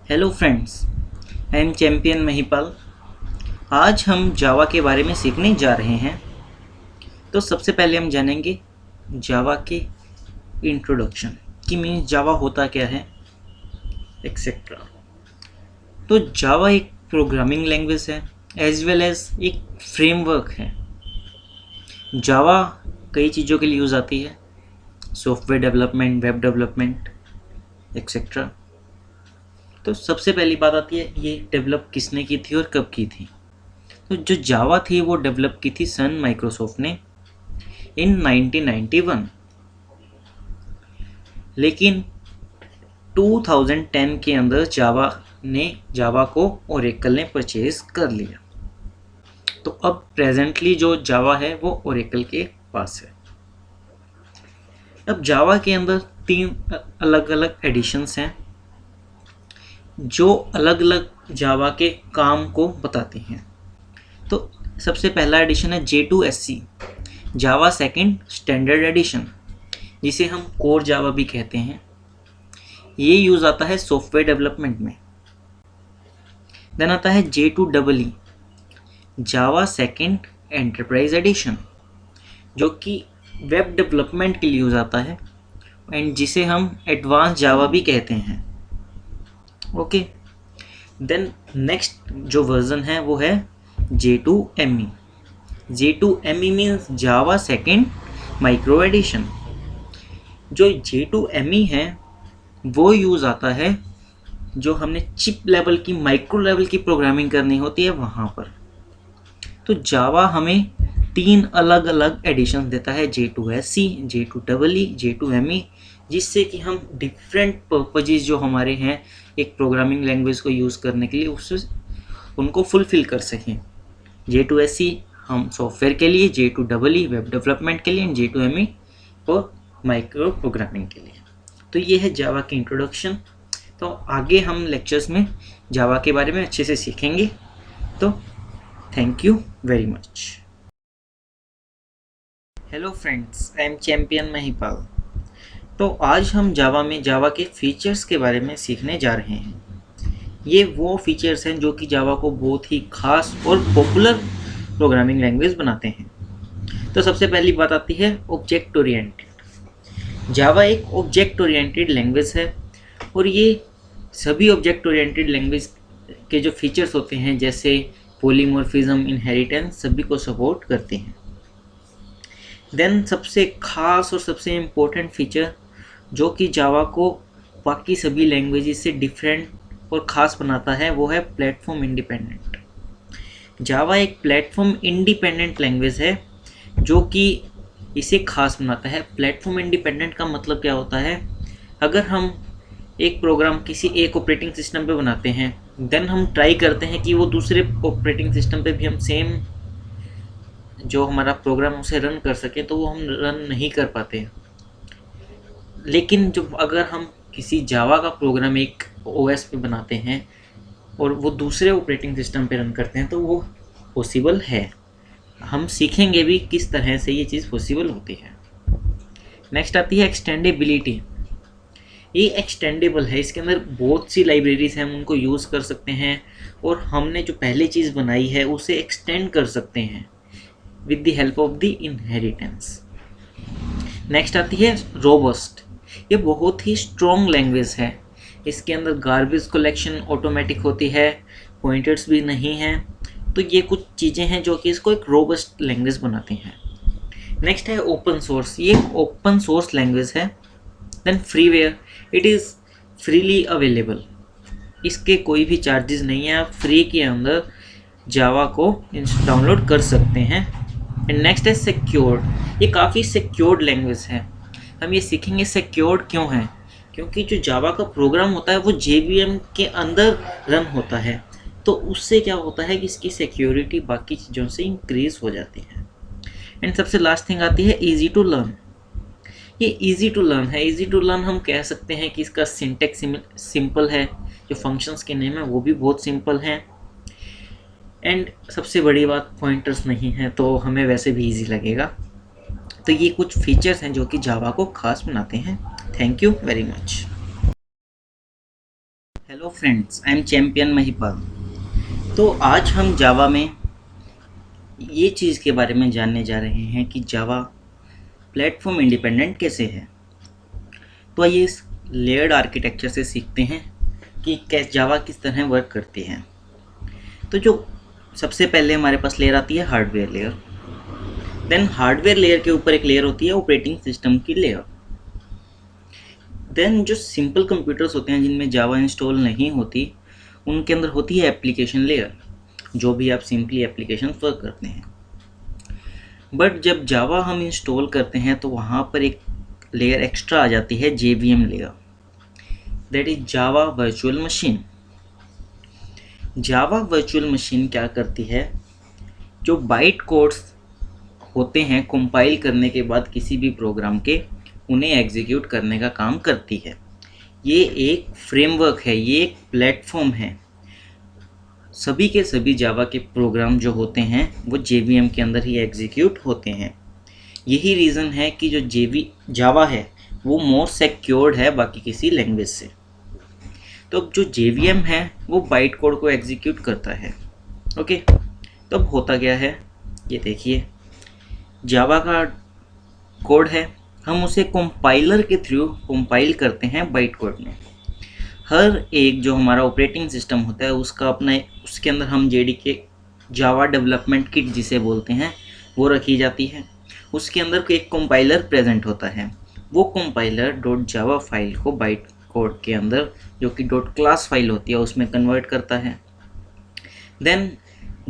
Hello friends, I am champion Mahipal. आज हम जावा के बारे में सीखने जा रहे हैं। तो सबसे पहले हम जानेंगे जावा के इंट्रोडक्शन कि मीन्स जावा होता क्या है एक्सेट्रा। तो जावा एक प्रोग्रामिंग लैंग्वेज है एज वेल एज एक फ्रेमवर्क है। जावा कई चीज़ों के लिए यूज़ आती है, software development, web development etcetera. तो सबसे पहली बात आती है ये डेवलप किसने की थी और कब की थी। तो जो जावा थी वो डेवलप की थी सन माइक्रोसॉफ्ट ने इन 1991, लेकिन 2010 के अंदर जावा को ओरेकल ने परचेज कर लिया। तो अब प्रेजेंटली जो जावा है वो ओरेकल के पास है। अब जावा के अंदर 3 अलग अलग एडिशंस हैं जो अलग अलग जावा के काम को बताती हैं। तो सबसे पहला एडिशन है J2SC, जावा सेकंड स्टैंडर्ड एडिशन, जिसे हम कोर जावा भी कहते हैं। ये यूज़ आता है सॉफ्टवेयर डेवलपमेंट में। देन आता है J2EE, जावा सेकंड एंटरप्राइज एडिशन, जो कि वेब डेवलपमेंट के लिए यूज़ आता है एंड जिसे हम एडवांस जावा भी कहते हैं। ओके, देन नेक्स्ट जो वर्जन है वो है J2ME। J2ME मीन्स जावा सेकंड माइक्रो एडिशन। जो J2ME है वो यूज़ आता है जो हमने चिप लेवल की, माइक्रो लेवल की प्रोग्रामिंग करनी होती है वहाँ पर। तो जावा हमें 3 अलग अलग एडिशन देता है, J2SC, J2EE, J2ME, जिससे कि हम डिफरेंट पर्पजेज जो हमारे हैं एक प्रोग्रामिंग लैंग्वेज को यूज़ करने के लिए उससे उनको फुलफिल कर सकें। J2SC हम सॉफ्टवेयर के लिए, J2EE वेब डेवलपमेंट के लिए, J2ME और माइक्रो प्रोग्रामिंग के लिए। तो ये है जावा की इंट्रोडक्शन। तो आगे हम लेक्चर्स में जावा के बारे में अच्छे से सीखेंगे। तो thank you very much. Hello friends, I am champion Mahipal. तो आज हम जावा के फीचर्स के बारे में सीखने जा रहे हैं। ये वो फीचर्स हैं जो कि जावा को बहुत ही खास और पॉपुलर प्रोग्रामिंग लैंग्वेज बनाते हैं। तो सबसे पहली बात आती है ऑब्जेक्ट ओरिएंटेड। जावा एक ऑब्जेक्ट ओरिएंटेड लैंग्वेज है और ये सभी ऑब्जेक्ट ओरिएंटेड लैंग्वेज के जो फीचर्स होते हैं जैसे पॉलीमॉर्फिज्म, इनहेरिटेंस, सभी को सपोर्ट करते हैं। देन सबसे खास और सबसे इम्पोर्टेंट फीचर जो कि जावा को बाकी सभी लैंग्वेजेस से डिफरेंट और ख़ास बनाता है वो है प्लेटफॉर्म इंडिपेंडेंट। जावा एक प्लेटफॉर्म इंडिपेंडेंट लैंग्वेज है जो कि इसे खास बनाता है। प्लेटफॉर्म इंडिपेंडेंट का मतलब क्या होता है, अगर हम एक प्रोग्राम किसी एक ऑपरेटिंग सिस्टम पे बनाते हैं, देन हम ट्राई करते हैं कि वो दूसरे ऑपरेटिंग सिस्टम पे भी हम सेम जो हमारा प्रोग्राम उसे रन कर सके, तो वो हम रन नहीं कर पाते। लेकिन जब अगर हम किसी जावा का प्रोग्राम एक ओएस पे बनाते हैं और वो दूसरे ऑपरेटिंग सिस्टम पे रन करते हैं तो वो पॉसिबल है। हम सीखेंगे भी किस तरह से ये चीज़ पॉसिबल होती है। नेक्स्ट आती है एक्सटेंडेबिलिटी। ये एक्सटेंडेबल है, इसके अंदर बहुत सी लाइब्रेरीज हैं, हम उनको यूज़ कर सकते हैं और हमने जो पहले चीज़ बनाई है उसे एक्सटेंड कर सकते हैं with the help of the inheritance. Next आती है रोबस्ट। ये बहुत ही स्ट्रॉन्ग लैंग्वेज है, इसके अंदर गार्बेज कलेक्शन ऑटोमेटिक होती है, पॉइंटर्स भी नहीं हैं। तो ये कुछ चीज़ें हैं जो कि इसको एक रोबस्ट लैंग्वेज बनाती हैं। नेक्स्ट है ओपन सोर्स। ये ओपन सोर्स लैंग्वेज है। Then freeware, it is freely available, इसके कोई भी चार्जेस नहीं है, आप फ्री के अंदर जावा को डाउनलोड कर सकते हैं। एंड नेक्स्ट है सिक्योर्ड। ये काफ़ी सिक्योर्ड लैंग्वेज है। हम ये सीखेंगे सिक्योर्ड क्यों है, क्योंकि जो जावा का प्रोग्राम होता है वो JVM के अंदर रन होता है, तो उससे क्या होता है कि इसकी सिक्योरिटी बाकी चीज़ों से इंक्रीज हो जाती है। एंड सबसे लास्ट थिंग आती है ईजी टू लर्न। ये ईजी टू लर्न है। ईजी टू लर्न हम कह सकते हैं कि इसका सिंटेक्स सिंपल है, जो फंक्शंस के नेम है वो भी बहुत सिंपल हैं, एंड सबसे बड़ी बात पॉइंटर्स नहीं है, तो हमें वैसे भी ईजी लगेगा। तो ये कुछ फीचर्स हैं जो कि जावा को खास बनाते हैं। Thank you very much. Hello friends, I am champion Mahipal. तो आज हम जावा में ये चीज़ के बारे में जानने जा रहे हैं कि जावा प्लेटफॉर्म इंडिपेंडेंट कैसे है। तो आइए इस लेयर्ड आर्किटेक्चर से सीखते हैं कि कैसे जावा किस तरह वर्क करती है। तो जो सबसे पहले हमारे पास लेयर आती है hardware layer. Then hardware layer के ऊपर एक लेयर होती है ऑपरेटिंग सिस्टम की लेयर। देन जो सिंपल कंप्यूटर्स होते हैं जिनमें जावा इंस्टॉल नहीं होती, उनके अंदर होती है एप्लीकेशन लेयर, जो भी आप सिंपली एप्लीकेशन वर्क करते हैं। बट जब जावा हम इंस्टॉल करते हैं तो वहाँ पर एक लेयर एक्स्ट्रा आ जाती है, JVM layer, that is Java virtual machine. Java virtual machine क्या करती है, जो बाइट कोड्स होते हैं कंपाइल करने के बाद किसी भी प्रोग्राम के, उन्हें एग्जीक्यूट करने का काम करती है। ये एक फ्रेमवर्क है, ये एक प्लेटफॉर्म है। सभी के सभी जावा के प्रोग्राम जो होते हैं वो JVM के अंदर ही एग्जीक्यूट होते हैं। यही रीज़न है कि जो जावा है वो मोर सिक्योर्ड है बाकी किसी लैंग्वेज से। तो अब जो JVM है वो बाइट कोड को एग्जीक्यूट करता है। ओके, तो अब होता क्या है, ये देखिए, जावा का कोड है, हम उसे कंपाइलर के थ्रू कंपाइल करते हैं बाइट कोड में। हर एक जो हमारा ऑपरेटिंग सिस्टम होता है उसका अपना, उसके अंदर हम JDK जावा डेवलपमेंट किट जिसे बोलते हैं वो रखी जाती है। उसके अंदर एक कंपाइलर प्रेजेंट होता है। वो कंपाइलर डॉट जावा फाइल को बाइट कोड के अंदर, जो कि डॉट क्लास फाइल होती है, उसमें कन्वर्ट करता है। देन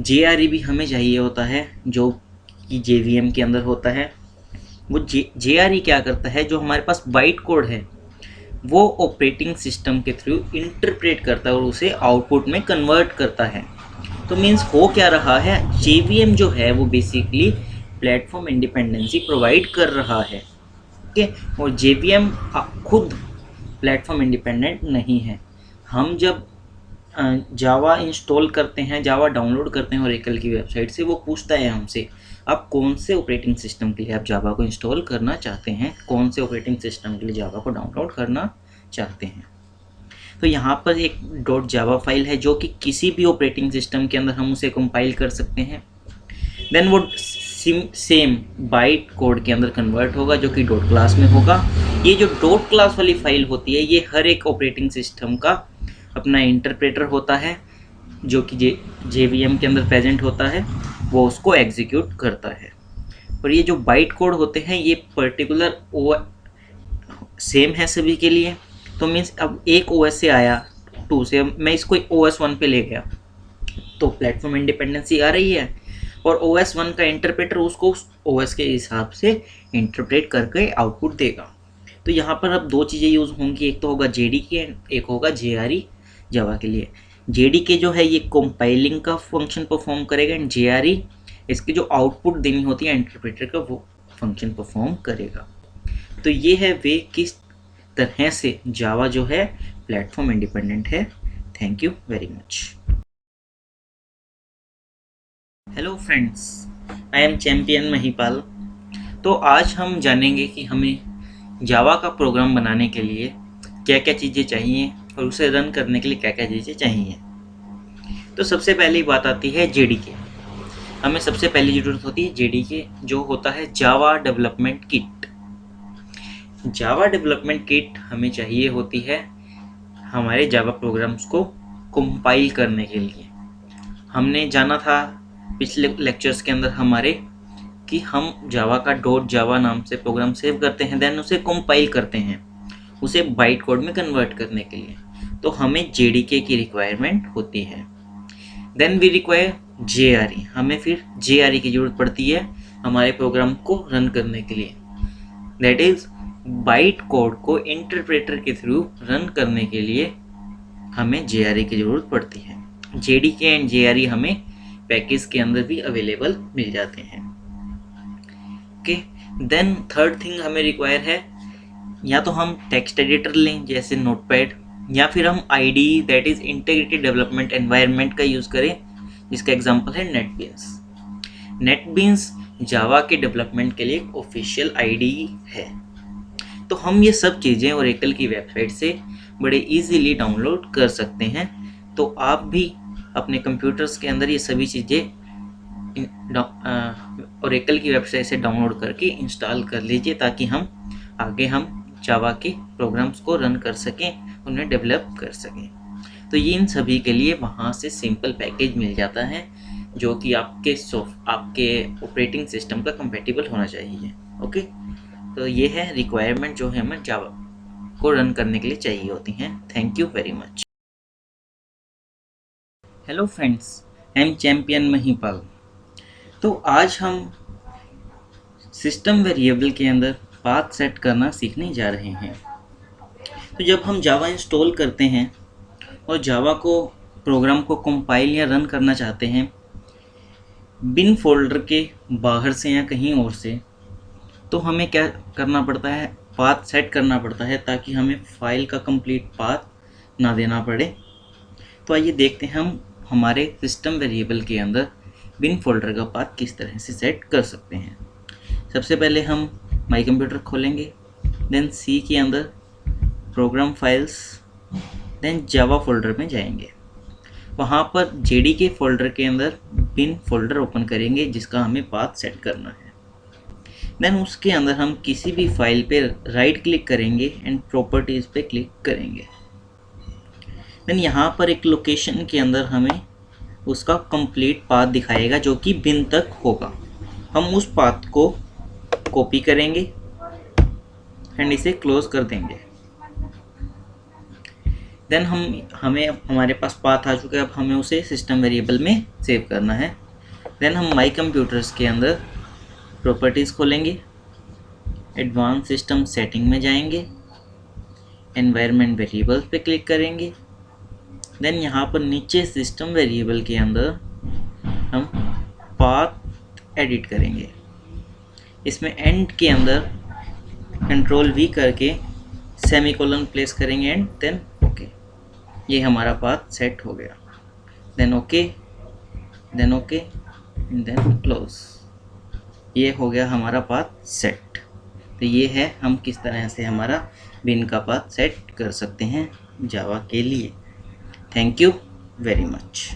JRE भी हमें चाहिए होता है, जो कि JVM के अंदर होता है। वो JRE क्या करता है, जो हमारे पास बाइट कोड है वो ऑपरेटिंग सिस्टम के थ्रू इंटरप्रेट करता है और उसे आउटपुट में कन्वर्ट करता है। तो मीन्स हो क्या रहा है, JVM जो है वो बेसिकली प्लेटफॉर्म इंडिपेंडेंसी प्रोवाइड कर रहा है। ओके, और JVM खुद प्लेटफॉर्म इंडिपेंडेंट नहीं है। हम जब जावा इंस्टॉल करते हैं, जावा डाउनलोड करते हैं ओरेकल की वेबसाइट से, वो पूछता है हमसे आप कौन से ऑपरेटिंग सिस्टम के लिए आप जावा को इंस्टॉल करना चाहते हैं, कौन से ऑपरेटिंग सिस्टम के लिए जावा को डाउनलोड करना चाहते हैं। तो यहाँ पर एक डॉट जावा फाइल है जो कि किसी भी ऑपरेटिंग सिस्टम के अंदर हम उसे कंपाइल कर सकते हैं। देन वो सेम बाइट कोड के अंदर कन्वर्ट होगा, जो कि डॉट क्लास में होगा। ये जो डॉट क्लास वाली फाइल होती है, ये हर एक ऑपरेटिंग सिस्टम का अपना इंटरप्रेटर होता है, जो कि JVM के अंदर प्रेजेंट होता है, वो उसको एग्जीक्यूट करता है। और ये जो बाइट कोड होते हैं ये पर्टिकुलर सेम है सभी के लिए। तो मीन्स अब एक OS से आया 2 से, मैं इसको OS 1 पे ले गया तो प्लेटफॉर्म इंडिपेंडेंसी आ रही है, और OS 1 का इंटरप्रेटर उसको उस OS के हिसाब से इंटरप्रेट करके आउटपुट देगा। तो यहाँ पर अब दो चीज़ें यूज़ होंगी, एक तो होगा JDK, एक होगा JRE जावा के लिए। JDK जो है ये कंपाइलिंग का फंक्शन परफॉर्म करेगा, एंड JRE इसकी जो आउटपुट देनी होती है इंटरप्रेटर का, वो फंक्शन परफॉर्म करेगा। तो ये है वे किस तरह से जावा जो है प्लेटफॉर्म इंडिपेंडेंट है। Thank you very much. Hello friends, I am champion Mahipal. तो आज हम जानेंगे कि हमें जावा का प्रोग्राम बनाने के लिए क्या क्या चीज़ें चाहिए और उसे रन करने के लिए क्या क्या चीज़ें चाहिए। तो सबसे पहली बात आती है JDK। हमें सबसे पहली ज़रूरत होती है JDK, जो होता है Java development kit. Java development kit हमें चाहिए होती है हमारे जावा प्रोग्राम्स को कंपाइल करने के लिए। हमने जाना था पिछले लेक्चर्स के अंदर हमारे कि हम जावा का डॉट जावा नाम से प्रोग्राम सेव करते हैं, देन उसे कंपाइल करते हैं उसे बाइट कोड में कन्वर्ट करने के लिए। तो हमें JDK की रिक्वायरमेंट होती है। देन वी रिक्वायर JRE, हमें फिर JRE की ज़रूरत पड़ती है हमारे प्रोग्राम को रन करने के लिए। दैट इज़ बाइट कोड को इंटरप्रेटर के थ्रू रन करने के लिए हमें JRE की ज़रूरत पड़ती है। JDK एंड JRE हमें पैकेज के अंदर भी अवेलेबल मिल जाते हैं। ओके, देन थर्ड थिंग हमें रिक्वायर है, या तो हम टेक्स्ट एडिटर लें जैसे नोटपैड, या फिर हम IDE that is integrated development environment का यूज़ करें, जिसका एग्जांपल है नेटबीन्स। नेटबीन्स जावा के डेवलपमेंट के लिए ऑफिशियल IDE है। तो हम ये सब चीज़ें ओरेकल की वेबसाइट से बड़े इजीली डाउनलोड कर सकते हैं। तो आप भी अपने कंप्यूटर्स के अंदर ये सभी चीज़ें ओरेकल की वेबसाइट से डाउनलोड करके इंस्टॉल कर लीजिए, ताकि हम जावा के प्रोग्राम्स को रन कर सकें, उन्हें डेवलप कर सकें। तो ये इन सभी के लिए वहाँ से सिंपल पैकेज मिल जाता है, जो कि आपके ऑपरेटिंग सिस्टम का कंपैटिबल होना चाहिए। ओके, तो ये है रिक्वायरमेंट जो है हमें जावा को रन करने के लिए चाहिए होती हैं। Thank you very much. Hello friends, I am champion Mahipal. तो आज हम सिस्टम वेरिएबल के अंदर पाथ सेट करना सीखने जा रहे हैं। तो जब हम जावा इंस्टॉल करते हैं और जावा को प्रोग्राम को कंपाइल या रन करना चाहते हैं बिन फोल्डर के बाहर से या कहीं और से, तो हमें क्या करना पड़ता है, पाथ सेट करना पड़ता है, ताकि हमें फाइल का कंप्लीट पाथ ना देना पड़े। तो आइए देखते हैं हम हमारे सिस्टम वेरिएबल के अंदर बिन फोल्डर का पाथ किस तरह से सेट कर सकते हैं। सबसे पहले हम माई कंप्यूटर खोलेंगे, देन सी के अंदर प्रोग्राम फाइल्स, देन जावा फोल्डर में जाएंगे। वहाँ पर जेडीके फोल्डर के अंदर बिन फोल्डर ओपन करेंगे जिसका हमें पाथ सेट करना है। देन उसके अंदर हम किसी भी फाइल पे राइट क्लिक करेंगे एंड प्रॉपर्टीज़ पे क्लिक करेंगे। देन यहाँ पर एक लोकेशन के अंदर हमें उसका कंप्लीट पाथ दिखाएगा जो कि बिन तक होगा। हम उस पाथ को कॉपी करेंगे एंड इसे क्लोज कर देंगे। देन हमारे पास पाथ आ चुका है, अब हमें उसे सिस्टम वेरिएबल में सेव करना है। देन हम माई कंप्यूटर्स के अंदर प्रॉपर्टीज़ खोलेंगे, एडवांस सिस्टम सेटिंग में जाएंगे, एनवायरनमेंट वेरिएबल्स पे क्लिक करेंगे। देन यहाँ पर नीचे सिस्टम वेरिएबल के अंदर हम पाथ एडिट करेंगे। इसमें एंड के अंदर कंट्रोल वी करके सेमीकोलन प्लेस करेंगे एंड देन ओके। ये हमारा पाथ सेट हो गया। Then okay, then okay, then close. ये हो गया हमारा पाथ सेट। तो ये है हम किस तरह से हमारा बिन का पाथ सेट कर सकते हैं जावा के लिए। Thank you very much.